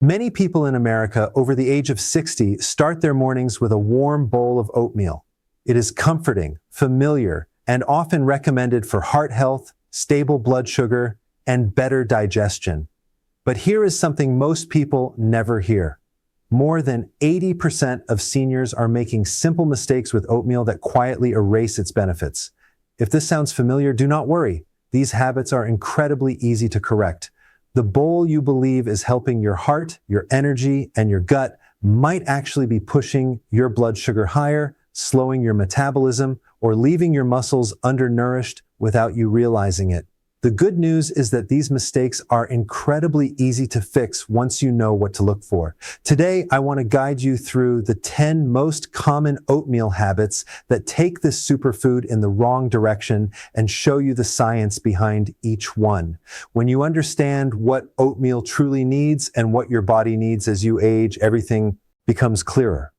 Many people in America over the age of 60 start their mornings with a warm bowl of oatmeal. It is comforting, familiar, and often recommended for heart health, stable blood sugar, and better digestion. But here is something most people never hear. More than 80% of seniors are making simple mistakes with oatmeal that quietly erase its benefits. If this sounds familiar, do not worry. These habits are incredibly easy to correct. The bowl you believe is helping your heart, your energy, and your gut might actually be pushing your blood sugar higher, slowing your metabolism, or leaving your muscles undernourished without you realizing it. The good news is that these mistakes are incredibly easy to fix once you know what to look for. Today, I want to guide you through the 10 most common oatmeal habits that take this superfood in the wrong direction and show you the science behind each one. When you understand what oatmeal truly needs and what your body needs as you age, everything becomes clearer.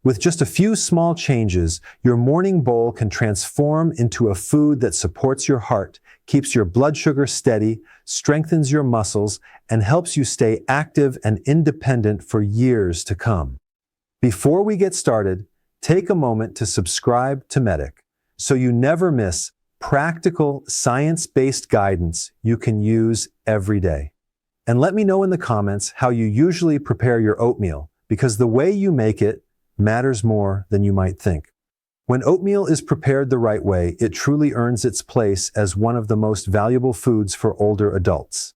With just a few small changes, your morning bowl can transform into a food that supports your heart, keeps your blood sugar steady, strengthens your muscles, and helps you stay active and independent for years to come. Before we get started, take a moment to subscribe to Medic so you never miss practical, science-based guidance you can use every day. And let me know in the comments how you usually prepare your oatmeal, because the way you make it matters more than you might think. When oatmeal is prepared the right way, it truly earns its place as one of the most valuable foods for older adults.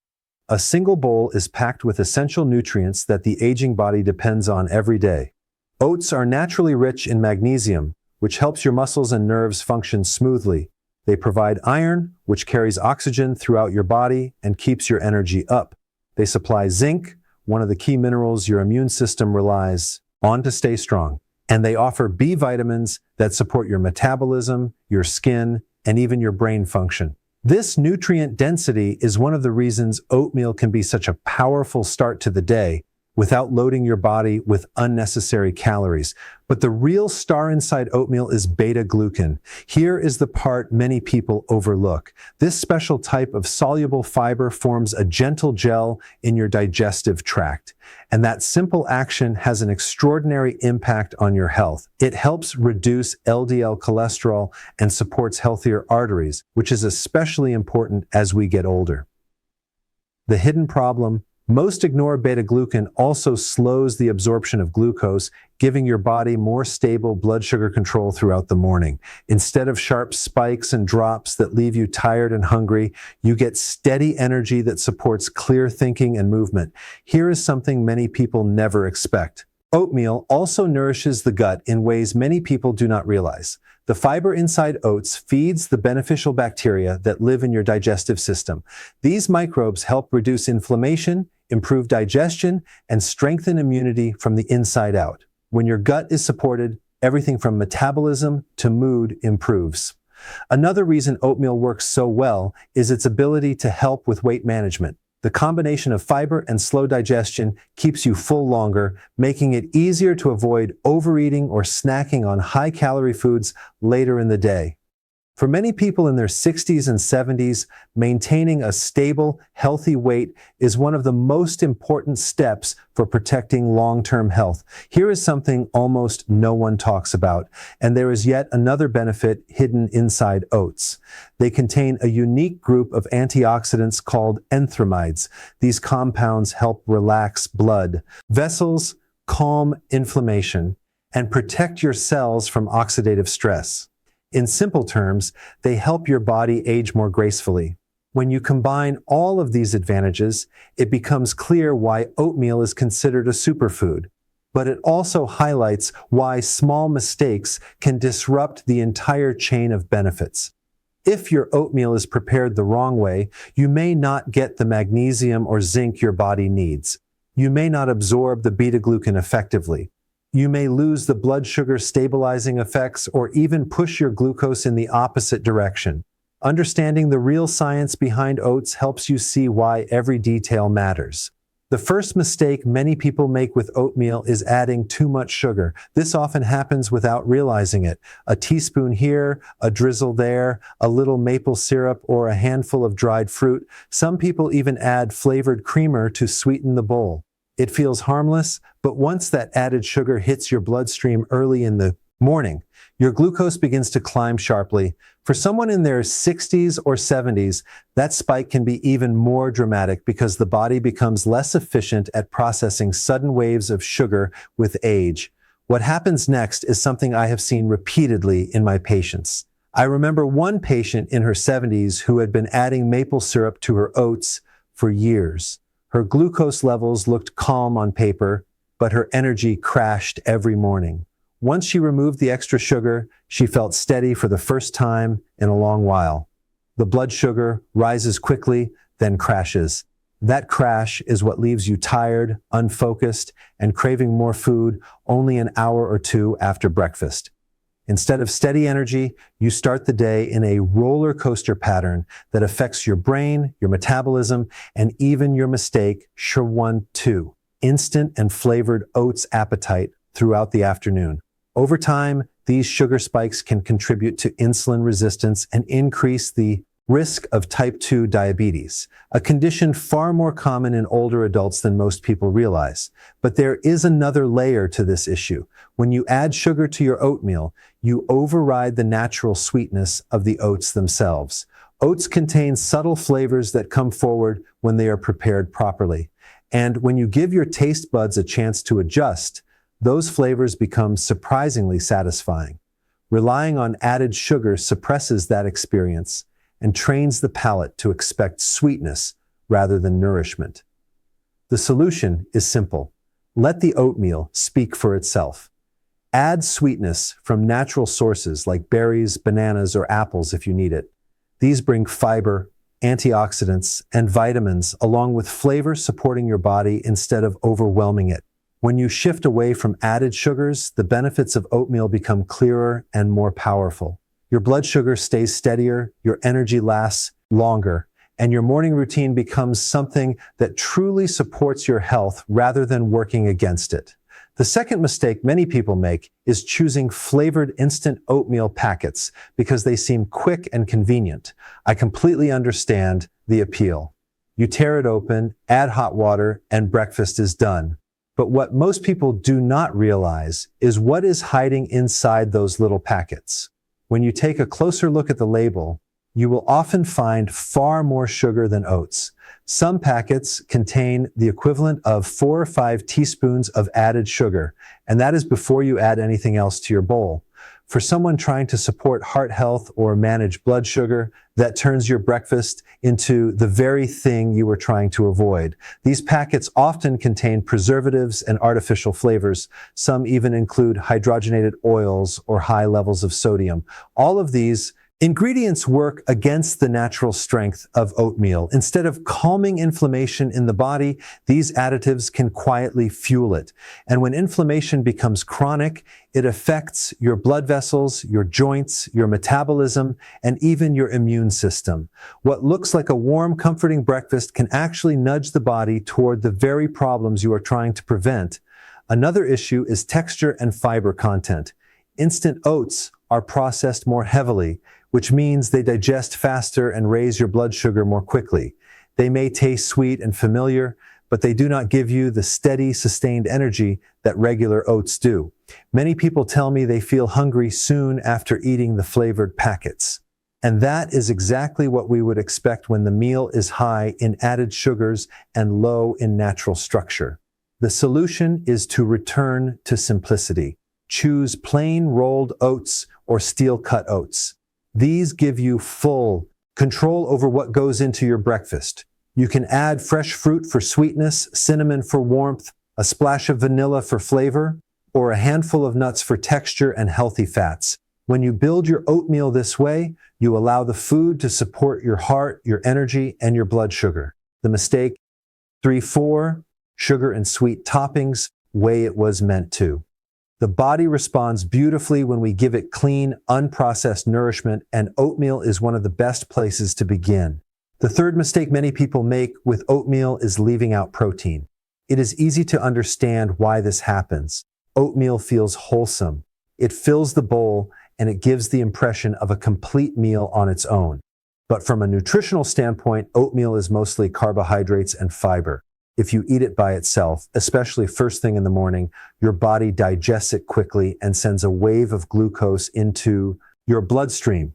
A single bowl is packed with essential nutrients that the aging body depends on every day. Oats are naturally rich in magnesium, which helps your muscles and nerves function smoothly. They provide iron, which carries oxygen throughout your body and keeps your energy up. They supply zinc, one of the key minerals your immune system relies on to stay strong. And they offer B vitamins that support your metabolism, your skin, and even your brain function. This nutrient density is one of the reasons oatmeal can be such a powerful start to the day without loading your body with unnecessary calories. But the real star inside oatmeal is beta-glucan. Here is the part many people overlook. This special type of soluble fiber forms a gentle gel in your digestive tract. And that simple action has an extraordinary impact on your health. It helps reduce LDL cholesterol and supports healthier arteries, which is especially important as we get older. The hidden problem: most ignore beta-glucan also slows the absorption of glucose, giving your body more stable blood sugar control throughout the morning. Instead of sharp spikes and drops that leave you tired and hungry, you get steady energy that supports clear thinking and movement. Here is something many people never expect. Oatmeal also nourishes the gut in ways many people do not realize. The fiber inside oats feeds the beneficial bacteria that live in your digestive system. These microbes help reduce inflammation, improve digestion, and strengthen immunity from the inside out. When your gut is supported, everything from metabolism to mood improves. Another reason oatmeal works so well is its ability to help with weight management. The combination of fiber and slow digestion keeps you full longer, making it easier to avoid overeating or snacking on high-calorie foods later in the day. For many people in their 60s and 70s, maintaining a stable, healthy weight is one of the most important steps for protecting long-term health. Here is something almost no one talks about, and there is yet another benefit hidden inside oats. They contain a unique group of antioxidants called enthramines. These compounds help relax blood vessels, calm inflammation, and protect your cells from oxidative stress. In simple terms, they help your body age more gracefully. When you combine all of these advantages, it becomes clear why oatmeal is considered a superfood. But it also highlights why small mistakes can disrupt the entire chain of benefits. If your oatmeal is prepared the wrong way, you may not get the magnesium or zinc your body needs. You may not absorb the beta-glucan effectively. You may lose the blood sugar stabilizing effects or even push your glucose in the opposite direction. Understanding the real science behind oats helps you see why every detail matters. The first mistake many people make with oatmeal is adding too much sugar. This often happens without realizing it. A teaspoon here, a drizzle there, a little maple syrup, or a handful of dried fruit. Some people even add flavored creamer to sweeten the bowl. It feels harmless, but once that added sugar hits your bloodstream early in the morning, your glucose begins to climb sharply. For someone in their 60s or 70s, that spike can be even more dramatic because the body becomes less efficient at processing sudden waves of sugar with age. What happens next is something I have seen repeatedly in my patients. I remember one patient in her 70s who had been adding maple syrup to her oats for years. Her glucose levels looked calm on paper, but her energy crashed every morning. Once she removed the extra sugar, she felt steady for the first time in a long while. The blood sugar rises quickly, then crashes. That crash is what leaves you tired, unfocused, and craving more food only an hour or two after breakfast. Instead of steady energy, you start the day in a roller coaster pattern that affects your brain, your metabolism, and even your mistake, sure one too, instant and flavored oats appetite throughout the afternoon. Over time, these sugar spikes can contribute to insulin resistance and increase the risk of type 2 diabetes, a condition far more common in older adults than most people realize. But there is another layer to this issue. When you add sugar to your oatmeal, you override the natural sweetness of the oats themselves. Oats contain subtle flavors that come forward when they are prepared properly. And when you give your taste buds a chance to adjust, those flavors become surprisingly satisfying. Relying on added sugar suppresses that experience and trains the palate to expect sweetness rather than nourishment. The solution is simple. Let the oatmeal speak for itself. Add sweetness from natural sources like berries, bananas, or apples if you need it. These bring fiber, antioxidants, and vitamins along with flavor supporting your body instead of overwhelming it. When you shift away from added sugars, the benefits of oatmeal become clearer and more powerful. Your blood sugar stays steadier, your energy lasts longer, and your morning routine becomes something that truly supports your health rather than working against it. The second mistake many people make is choosing flavored instant oatmeal packets because they seem quick and convenient. I completely understand the appeal. You tear it open, add hot water, and breakfast is done. But what most people do not realize is what is hiding inside those little packets. When you take a closer look at the label, you will often find far more sugar than oats. Some packets contain the equivalent of 4 or 5 teaspoons of added sugar, and that is before you add anything else to your bowl. For someone trying to support heart health or manage blood sugar, that turns your breakfast into the very thing you were trying to avoid. These packets often contain preservatives and artificial flavors. Some even include hydrogenated oils or high levels of sodium. All of these ingredients work against the natural strength of oatmeal. Instead of calming inflammation in the body, these additives can quietly fuel it. And when inflammation becomes chronic, it affects your blood vessels, your joints, your metabolism, and even your immune system. What looks like a warm, comforting breakfast can actually nudge the body toward the very problems you are trying to prevent. Another issue is texture and fiber content. Instant oats are processed more heavily, which means they digest faster and raise your blood sugar more quickly. They may taste sweet and familiar, but they do not give you the steady, sustained energy that regular oats do. Many people tell me they feel hungry soon after eating the flavored packets. And that is exactly what we would expect when the meal is high in added sugars and low in natural structure. The solution is to return to simplicity. Choose plain rolled oats or steel-cut oats. These give you full control over what goes into your breakfast. You can add fresh fruit for sweetness, cinnamon for warmth, a splash of vanilla for flavor, or a handful of nuts for texture and healthy fats. When you build your oatmeal this way, you allow the food to support your heart, your energy, and your blood sugar. The mistake 3-4, sugar and sweet toppings, way it was meant to. The body responds beautifully when we give it clean, unprocessed nourishment, and oatmeal is one of the best places to begin. The third mistake many people make with oatmeal is leaving out protein. It is easy to understand why this happens. Oatmeal feels wholesome. It fills the bowl, and it gives the impression of a complete meal on its own. But from a nutritional standpoint, oatmeal is mostly carbohydrates and fiber. If you eat it by itself, especially first thing in the morning, your body digests it quickly and sends a wave of glucose into your bloodstream.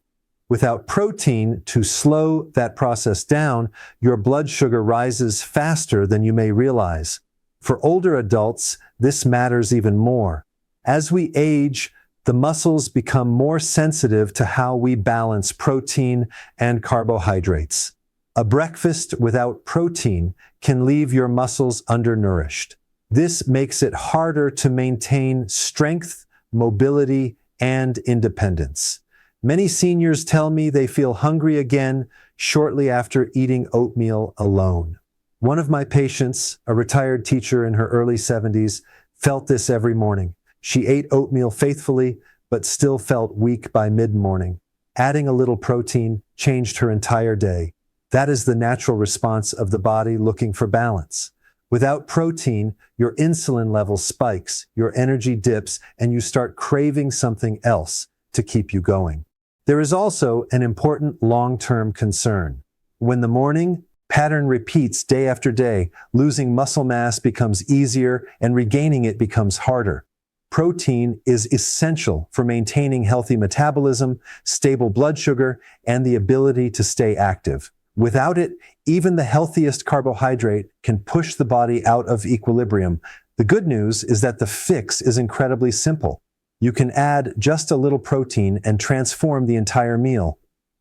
Without protein to slow that process down, your blood sugar rises faster than you may realize. For older adults, this matters even more. As we age, the muscles become more sensitive to how we balance protein and carbohydrates. A breakfast without protein can leave your muscles undernourished. This makes it harder to maintain strength, mobility, and independence. Many seniors tell me they feel hungry again shortly after eating oatmeal alone. One of my patients, a retired teacher in her early 70s, felt this every morning. She ate oatmeal faithfully, but still felt weak by mid-morning. Adding a little protein changed her entire day. That is the natural response of the body looking for balance. Without protein, your insulin level spikes, your energy dips, and you start craving something else to keep you going. There is also an important long-term concern. When the morning pattern repeats day after day, losing muscle mass becomes easier and regaining it becomes harder. Protein is essential for maintaining healthy metabolism, stable blood sugar, and the ability to stay active. Without it, even the healthiest carbohydrate can push the body out of equilibrium. The good news is that the fix is incredibly simple. You can add just a little protein and transform the entire meal.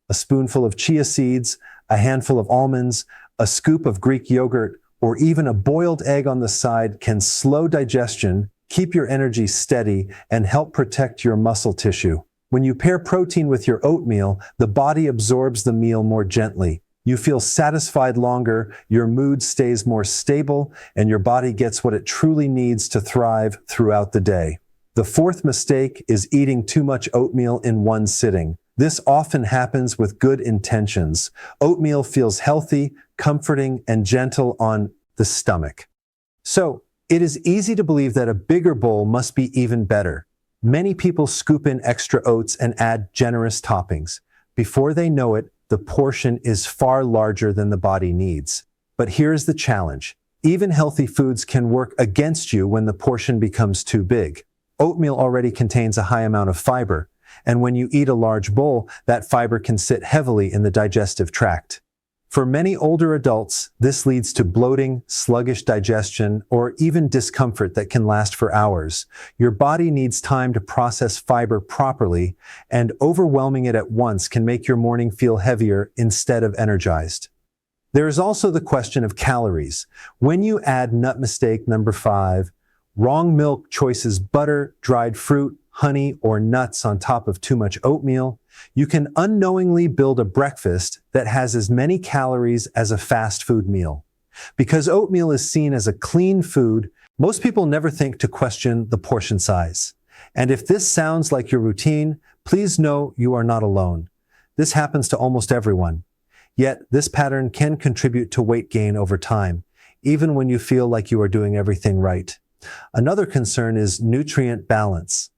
A spoonful of chia seeds, a handful of almonds, a scoop of Greek yogurt, or even a boiled egg on the side can slow digestion, keep your energy steady, and help protect your muscle tissue. When you pair protein with your oatmeal, the body absorbs the meal more gently. You feel satisfied longer, your mood stays more stable, and your body gets what it truly needs to thrive throughout the day. The fourth mistake is eating too much oatmeal in one sitting. This often happens with good intentions. Oatmeal feels healthy, comforting, and gentle on the stomach. So, it is easy to believe that a bigger bowl must be even better. Many people scoop in extra oats and add generous toppings. Before they know it, the portion is far larger than the body needs. But here's the challenge. Even healthy foods can work against you when the portion becomes too big. Oatmeal already contains a high amount of fiber, and when you eat a large bowl, that fiber can sit heavily in the digestive tract. For many older adults, this leads to bloating, sluggish digestion, or even discomfort that can last for hours. Your body needs time to process fiber properly, and overwhelming it at once can make your morning feel heavier instead of energized. There is also the question of calories. When you add nut mistake number 5, wrong milk choices, butter, dried fruit, honey, or nuts on top of too much oatmeal, you can unknowingly build a breakfast that has as many calories as a fast food meal. Because oatmeal is seen as a clean food, most people never think to question the portion size. And if this sounds like your routine, please know you are not alone. This happens to almost everyone. Yet, this pattern can contribute to weight gain over time, even when you feel like you are doing everything right. Another concern is nutrient balance.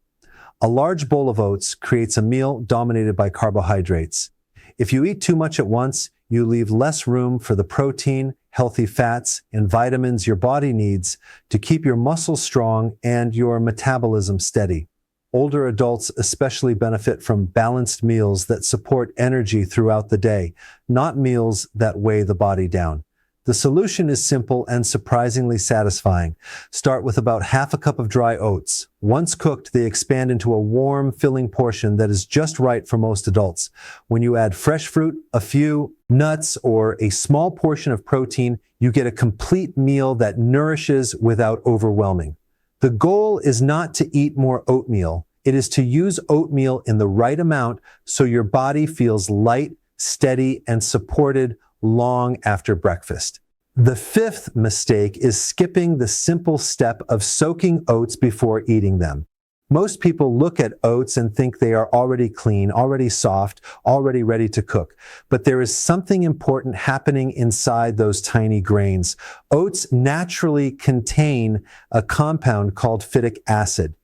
A large bowl of oats creates a meal dominated by carbohydrates. If you eat too much at once, you leave less room for the protein, healthy fats, and vitamins your body needs to keep your muscles strong and your metabolism steady. Older adults especially benefit from balanced meals that support energy throughout the day, not meals that weigh the body down. The solution is simple and surprisingly satisfying. Start with about half a cup of dry oats. Once cooked, they expand into a warm, filling portion that is just right for most adults. When you add fresh fruit, a few nuts, or a small portion of protein, you get a complete meal that nourishes without overwhelming. The goal is not to eat more oatmeal. It is to use oatmeal in the right amount so your body feels light, steady, and supported long after breakfast. The fifth mistake is skipping the simple step of soaking oats before eating them. Most people look at oats and think they are already clean, already soft, already ready to cook. But there is something important happening inside those tiny grains. Oats naturally contain a compound called phytic acid.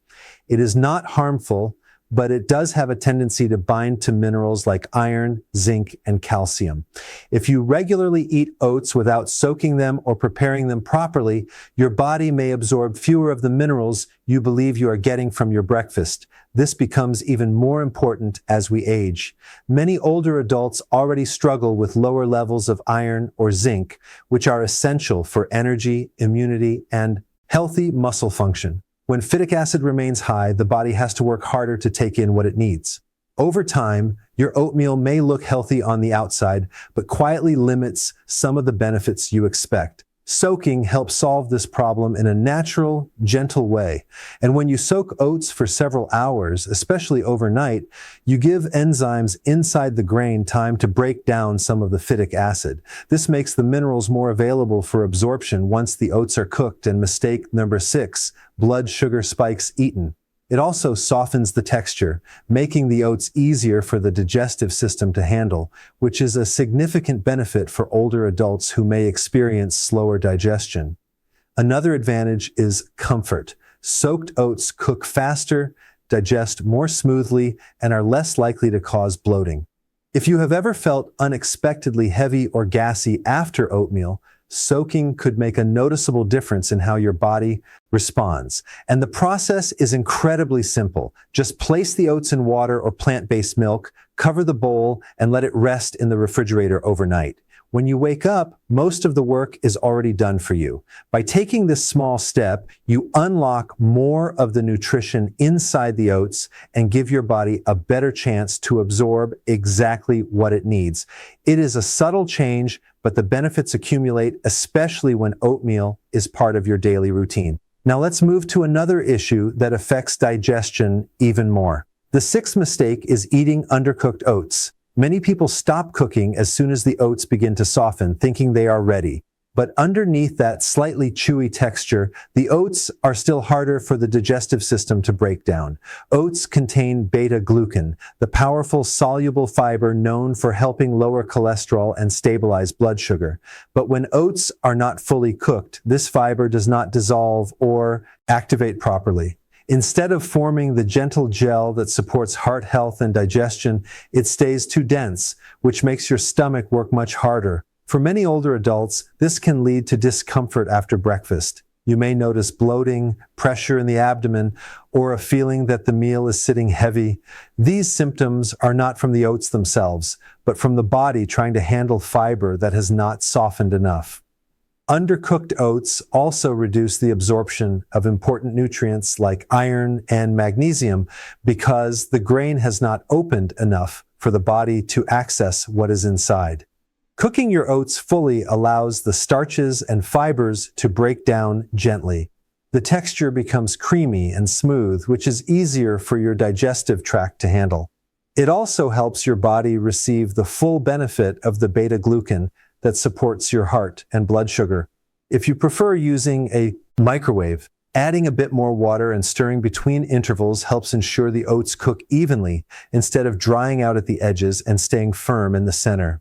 It is not harmful, but it does have a tendency to bind to minerals like iron, zinc, and calcium. If you regularly eat oats without soaking them or preparing them properly, your body may absorb fewer of the minerals you believe you are getting from your breakfast. This becomes even more important as we age. Many older adults already struggle with lower levels of iron or zinc, which are essential for energy, immunity, and healthy muscle function. When phytic acid remains high, the body has to work harder to take in what it needs. Over time, your oatmeal may look healthy on the outside, but quietly limits some of the benefits you expect. Soaking helps solve this problem in a natural, gentle way. And when you soak oats for several hours, especially overnight, you give enzymes inside the grain time to break down some of the phytic acid. This makes the minerals more available for absorption once the oats are cooked. And mistake number 6, blood sugar spikes eaten. It also softens the texture, making the oats easier for the digestive system to handle, which is a significant benefit for older adults who may experience slower digestion. Another advantage is comfort. Soaked oats cook faster, digest more smoothly, and are less likely to cause bloating. If you have ever felt unexpectedly heavy or gassy after oatmeal, soaking could make a noticeable difference in how your body responds. And the process is incredibly simple. Just place the oats in water or plant-based milk, cover the bowl, and let it rest in the refrigerator overnight. When you wake up, most of the work is already done for you. By taking this small step, you unlock more of the nutrition inside the oats and give your body a better chance to absorb exactly what it needs. It is a subtle change, but the benefits accumulate, especially when oatmeal is part of your daily routine. Now let's move to another issue that affects digestion even more. The 6th mistake is eating undercooked oats. Many people stop cooking as soon as the oats begin to soften, thinking they are ready. But underneath that slightly chewy texture, the oats are still harder for the digestive system to break down. Oats contain beta-glucan, the powerful soluble fiber known for helping lower cholesterol and stabilize blood sugar. But when oats are not fully cooked, this fiber does not dissolve or activate properly. Instead of forming the gentle gel that supports heart health and digestion, it stays too dense, which makes your stomach work much harder. For many older adults, this can lead to discomfort after breakfast. You may notice bloating, pressure in the abdomen, or a feeling that the meal is sitting heavy. These symptoms are not from the oats themselves, but from the body trying to handle fiber that has not softened enough. Undercooked oats also reduce the absorption of important nutrients like iron and magnesium because the grain has not opened enough for the body to access what is inside. Cooking your oats fully allows the starches and fibers to break down gently. The texture becomes creamy and smooth, which is easier for your digestive tract to handle. It also helps your body receive the full benefit of the beta-glucan that supports your heart and blood sugar. If you prefer using a microwave, adding a bit more water and stirring between intervals helps ensure the oats cook evenly instead of drying out at the edges and staying firm in the center.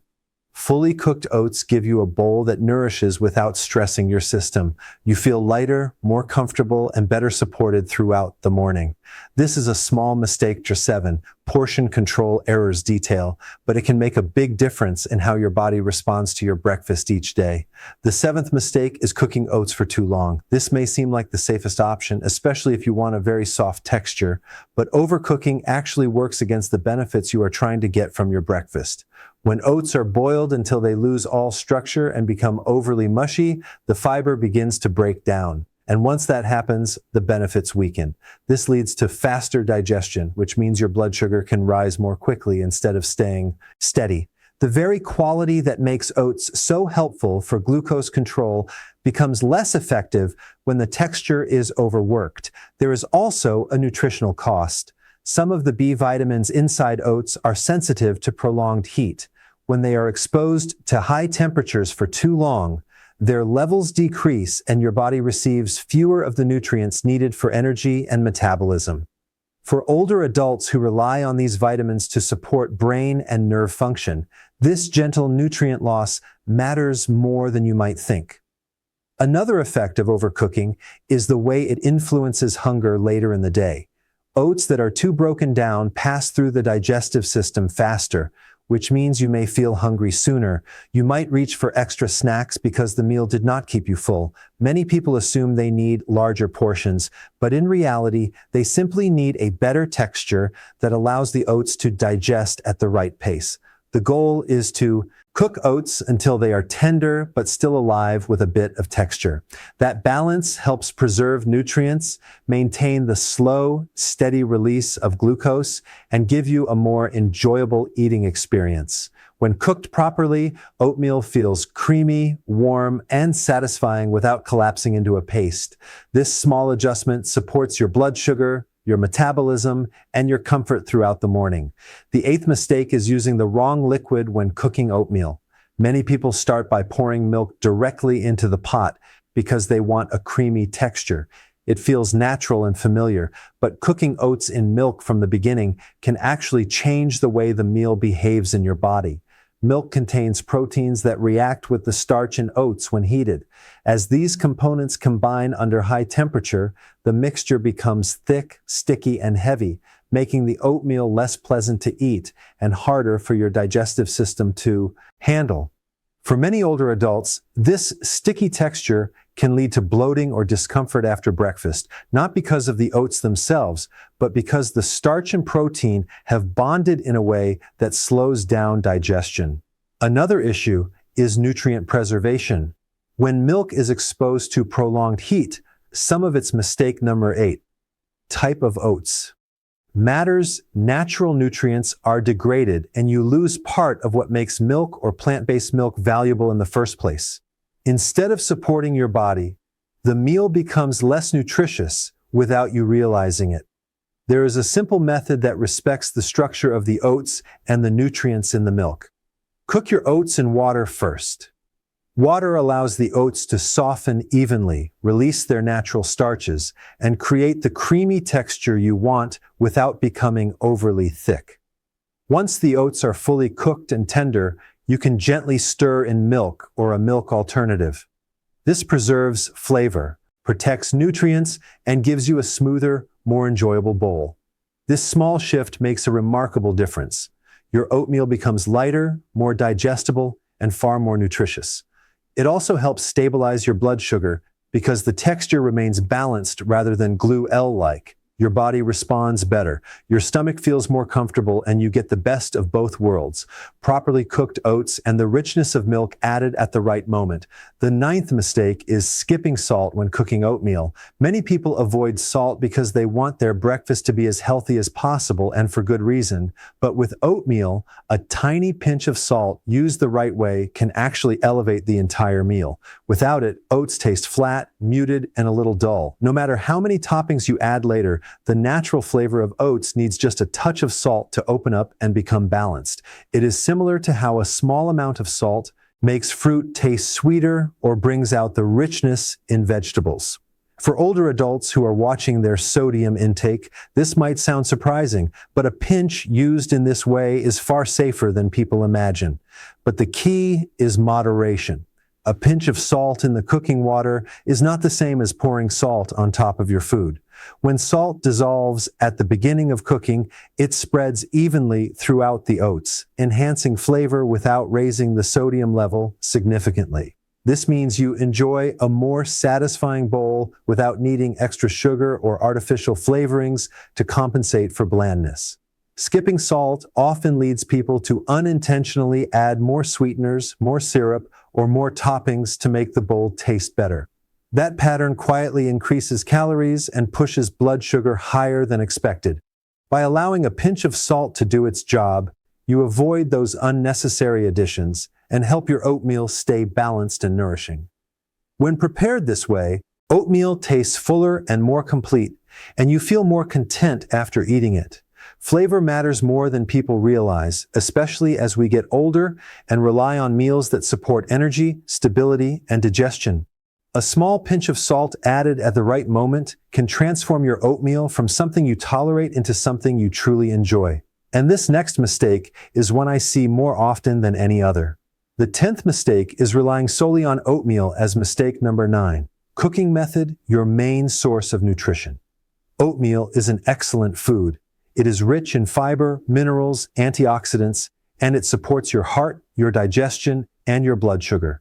Fully cooked oats give you a bowl that nourishes without stressing your system. You feel lighter, more comfortable, and better supported throughout the morning. This is a small mistake to 7, portion control errors detail, but it can make a big difference in how your body responds to your breakfast each day. The 7th mistake is cooking oats for too long. This may seem like the safest option, especially if you want a very soft texture, but overcooking actually works against the benefits you are trying to get from your breakfast. When oats are boiled until they lose all structure and become overly mushy, the fiber begins to break down. And once that happens, the benefits weaken. This leads to faster digestion, which means your blood sugar can rise more quickly instead of staying steady. The very quality that makes oats so helpful for glucose control becomes less effective when the texture is overworked. There is also a nutritional cost. Some of the B vitamins inside oats are sensitive to prolonged heat. When they are exposed to high temperatures for too long, their levels decrease and your body receives fewer of the nutrients needed for energy and metabolism. For older adults who rely on these vitamins to support brain and nerve function, this gentle nutrient loss matters more than you might think. Another effect of overcooking is the way it influences hunger later in the day. Oats that are too broken down pass through the digestive system faster, which means you may feel hungry sooner. You might reach for extra snacks because the meal did not keep you full. Many people assume they need larger portions, but in reality, they simply need a better texture that allows the oats to digest at the right pace. The goal is to cook oats until they are tender but still alive with a bit of texture. That balance helps preserve nutrients, maintain the slow, steady release of glucose, and give you a more enjoyable eating experience. When cooked properly, oatmeal feels creamy, warm, and satisfying without collapsing into a paste. This small adjustment supports your blood sugar, your metabolism, and your comfort throughout the morning. The eighth mistake is using the wrong liquid when cooking oatmeal. Many people start by pouring milk directly into the pot because they want a creamy texture. It feels natural and familiar, but cooking oats in milk from the beginning can actually change the way the meal behaves in your body. Milk contains proteins that react with the starch in oats when heated. As these components combine under high temperature, the mixture becomes thick, sticky, and heavy, making the oatmeal less pleasant to eat and harder for your digestive system to handle. For many older adults, this sticky texture can lead to bloating or discomfort after breakfast, not because of the oats themselves, but because the starch and protein have bonded in a way that slows down digestion. Another issue is nutrient preservation. When milk is exposed to prolonged heat, some of its mistake number 8, type of oats. Matter's natural nutrients are degraded and you lose part of what makes milk or plant-based milk valuable in the first place. Instead of supporting your body, the meal becomes less nutritious without you realizing it. There is a simple method that respects the structure of the oats and the nutrients in the milk. Cook your oats in water first. Water allows the oats to soften evenly, release their natural starches, and create the creamy texture you want without becoming overly thick. Once the oats are fully cooked and tender, you can gently stir in milk or a milk alternative. This preserves flavor, protects nutrients, and gives you a smoother, more enjoyable bowl. This small shift makes a remarkable difference. Your oatmeal becomes lighter, more digestible, and far more nutritious. It also helps stabilize your blood sugar because the texture remains balanced rather than glue-like. Your body responds better, your stomach feels more comfortable, and you get the best of both worlds. Properly cooked oats and the richness of milk added at the right moment. The 9th mistake is skipping salt when cooking oatmeal. Many people avoid salt because they want their breakfast to be as healthy as possible, and for good reason. But with oatmeal, a tiny pinch of salt used the right way can actually elevate the entire meal. Without it, oats taste flat, muted, and a little dull. No matter how many toppings you add later, the natural flavor of oats needs just a touch of salt to open up and become balanced. It is similar to how a small amount of salt makes fruit taste sweeter or brings out the richness in vegetables. For older adults who are watching their sodium intake, this might sound surprising, but a pinch used in this way is far safer than people imagine. But the key is moderation. A pinch of salt in the cooking water is not the same as pouring salt on top of your food. When salt dissolves at the beginning of cooking, it spreads evenly throughout the oats, enhancing flavor without raising the sodium level significantly. This means you enjoy a more satisfying bowl without needing extra sugar or artificial flavorings to compensate for blandness. Skipping salt often leads people to unintentionally add more sweeteners, more syrup, or more toppings to make the bowl taste better. That pattern quietly increases calories and pushes blood sugar higher than expected. By allowing a pinch of salt to do its job, you avoid those unnecessary additions and help your oatmeal stay balanced and nourishing. When prepared this way, oatmeal tastes fuller and more complete, and you feel more content after eating it. Flavor matters more than people realize, especially as we get older and rely on meals that support energy, stability, and digestion. A small pinch of salt added at the right moment can transform your oatmeal from something you tolerate into something you truly enjoy. And this next mistake is one I see more often than any other. The 10th mistake is relying solely on oatmeal as mistake number 9. Cooking method, your main source of nutrition. Oatmeal is an excellent food. It is rich in fiber, minerals, antioxidants, and it supports your heart, your digestion, and your blood sugar.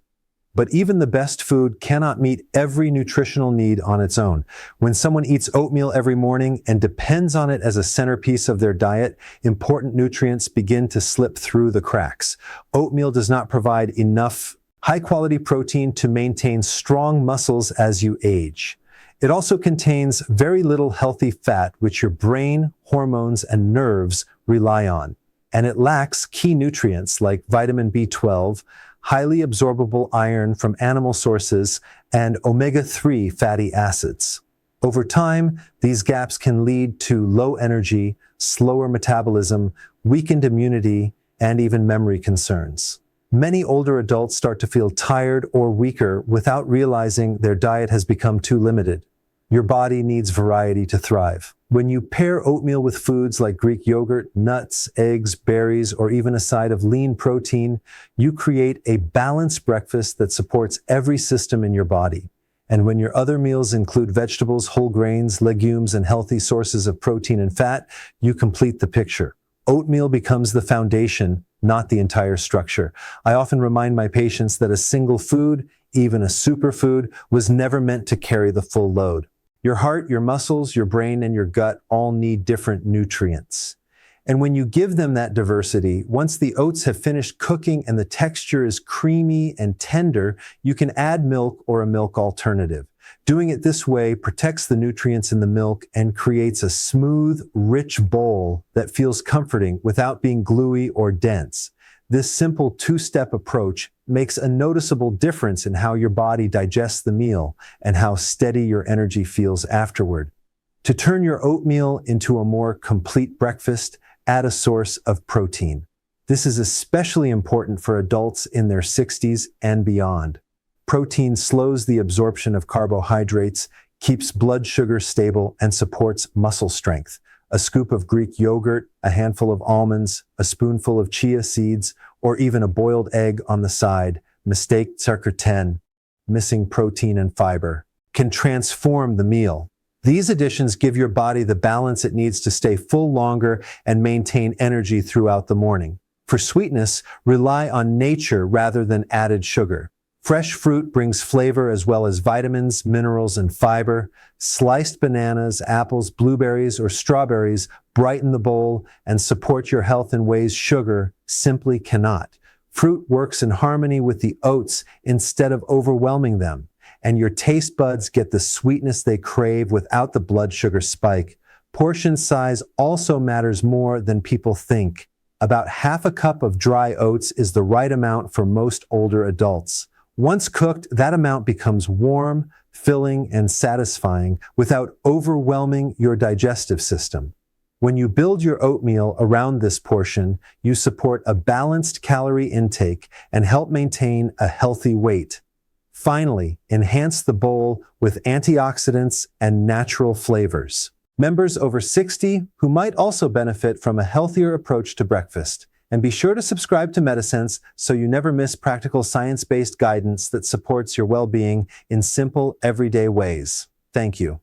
But even the best food cannot meet every nutritional need on its own. When someone eats oatmeal every morning and depends on it as a centerpiece of their diet, important nutrients begin to slip through the cracks. Oatmeal does not provide enough high-quality protein to maintain strong muscles as you age. It also contains very little healthy fat, which your brain, hormones, and nerves rely on. And it lacks key nutrients like vitamin B12, highly absorbable iron from animal sources, and omega-3 fatty acids. Over time, these gaps can lead to low energy, slower metabolism, weakened immunity, and even memory concerns. Many older adults start to feel tired or weaker without realizing their diet has become too limited. Your body needs variety to thrive. When you pair oatmeal with foods like Greek yogurt, nuts, eggs, berries, or even a side of lean protein, you create a balanced breakfast that supports every system in your body. And when your other meals include vegetables, whole grains, legumes, and healthy sources of protein and fat, you complete the picture. Oatmeal becomes the foundation, not the entire structure. I often remind my patients that a single food, even a superfood, was never meant to carry the full load. Your heart, your muscles, your brain, and your gut all need different nutrients. And when you give them that diversity, once the oats have finished cooking and the texture is creamy and tender, you can add milk or a milk alternative. Doing it this way protects the nutrients in the milk and creates a smooth, rich bowl that feels comforting without being gluey or dense. This simple two-step approach makes a noticeable difference in how your body digests the meal and how steady your energy feels afterward. To turn your oatmeal into a more complete breakfast, add a source of protein. This is especially important for adults in their 60s and beyond. Protein slows the absorption of carbohydrates, keeps blood sugar stable, and supports muscle strength. A scoop of Greek yogurt, a handful of almonds, a spoonful of chia seeds, or even a boiled egg on the side, mistake circa 10, missing protein and fiber, can transform the meal. These additions give your body the balance it needs to stay full longer and maintain energy throughout the morning. For sweetness, rely on nature rather than added sugar. Fresh fruit brings flavor as well as vitamins, minerals, and fiber. Sliced bananas, apples, blueberries, or strawberries brighten the bowl and support your health in ways sugar simply cannot. Fruit works in harmony with the oats instead of overwhelming them, and your taste buds get the sweetness they crave without the blood sugar spike. Portion size also matters more than people think. About half a cup of dry oats is the right amount for most older adults. Once cooked, that amount becomes warm, filling, and satisfying without overwhelming your digestive system. When you build your oatmeal around this portion, you support a balanced calorie intake and help maintain a healthy weight. Finally, enhance the bowl with antioxidants and natural flavors. Members over 60 who might also benefit from a healthier approach to breakfast. And be sure to subscribe to MetaSense so you never miss practical science-based guidance that supports your well-being in simple, everyday ways. Thank you.